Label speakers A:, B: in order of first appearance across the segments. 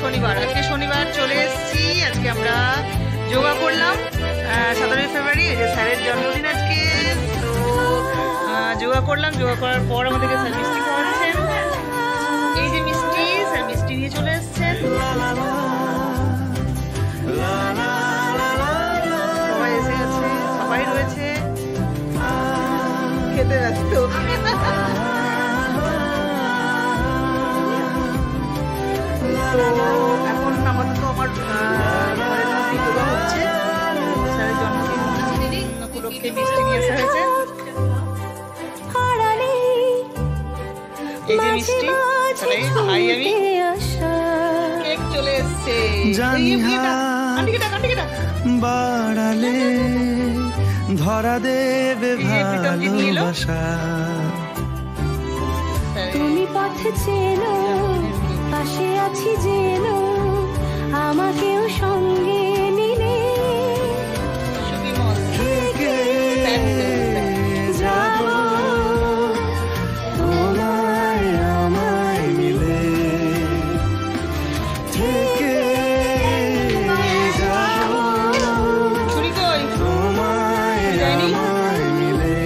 A: শনিবার, আজকে শনিবার চলে এসেছি। আজকে আমরা যোগা করলাম 17 ফেব্রুয়ারি, এই যে স্যারের জন্মদিন আজকে। তো যোগা করলাম, যোগা করার পর আমাদেরকে স্যার মিষ্টি খাওয়াচ্ছেন। এই যে মিষ্টি, স্যার মিষ্টি নিয়ে চলে এসেছেন। সবাই এসে গেছে, সবাই রয়েছে, খেতে ব্যস্ত। তো এখন আপাতত আমার যোগা হচ্ছে, স্যারের জন্মদিন উপলক্ষে মিষ্টি নিয়ে আসা হয়েছে। এই যে মিষ্টি, খাই আমি। কেক চলে এসছে,
B: বাড়ালে ধরা দেবে ভালোবাসা।
C: তুমি পথে চেনো, পাশে আছি জেনো, আমাকেও সঙ্গে নিলে যাব তোমায় আমায় মিলে, থেকে যাব তোমায় আমায় মিলে।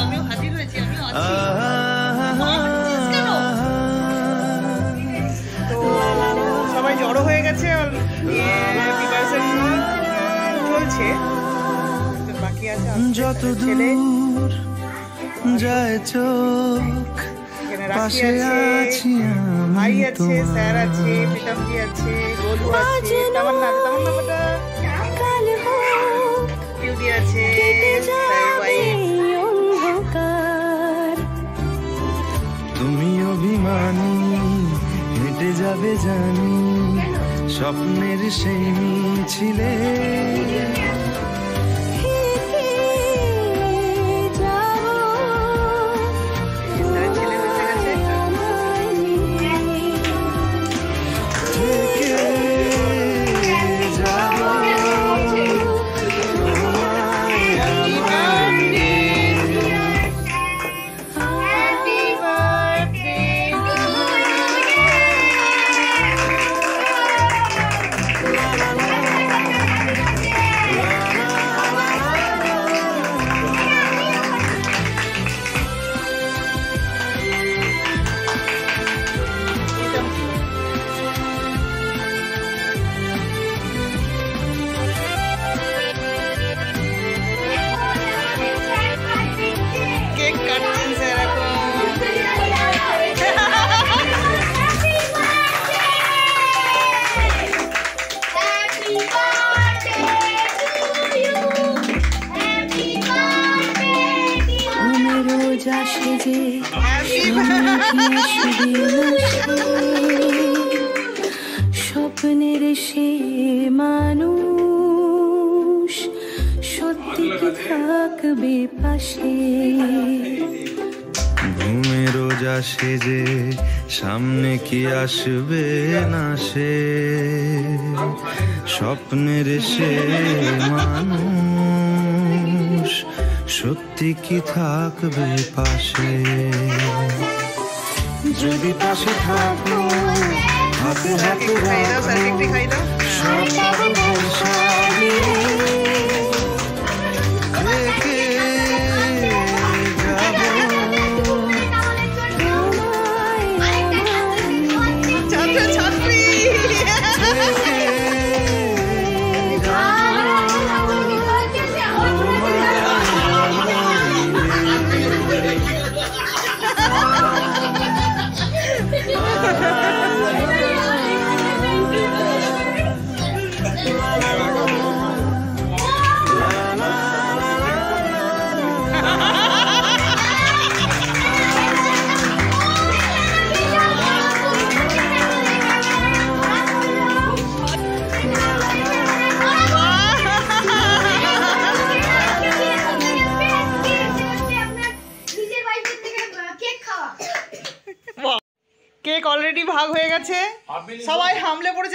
A: আমিও হাজির হয়েছি, আমিও আছি। সবাই জড়ো হয়ে গেছে, প্রিপারেশন চলছে, বাকি আছে।
B: যত দূর যায় চোখ, পাশে আছি
A: ভাই আছে, স্যার আছে, প্রীতমজি আছে, গোলু আছে, তামান্না বিউটি আছে,
B: তুমি অভিমানী হেঁটে যাবে জানি, স্বপ্নের সেই মিছিলে
C: স্বপ্নের সে মানুষ সত্যি কি থাকবে পাশে,
B: ঘুমের রোজা সেজে সামনে কি আসবে না সে, স্বপ্নের সে মানুষ সত্যি কি থাকবে পাশে। যদি পাশে থাকো হাতে হাতে
A: কেক অলরেডি ভাগ হয়ে গেছে, সবাই হামলে পড়েছে।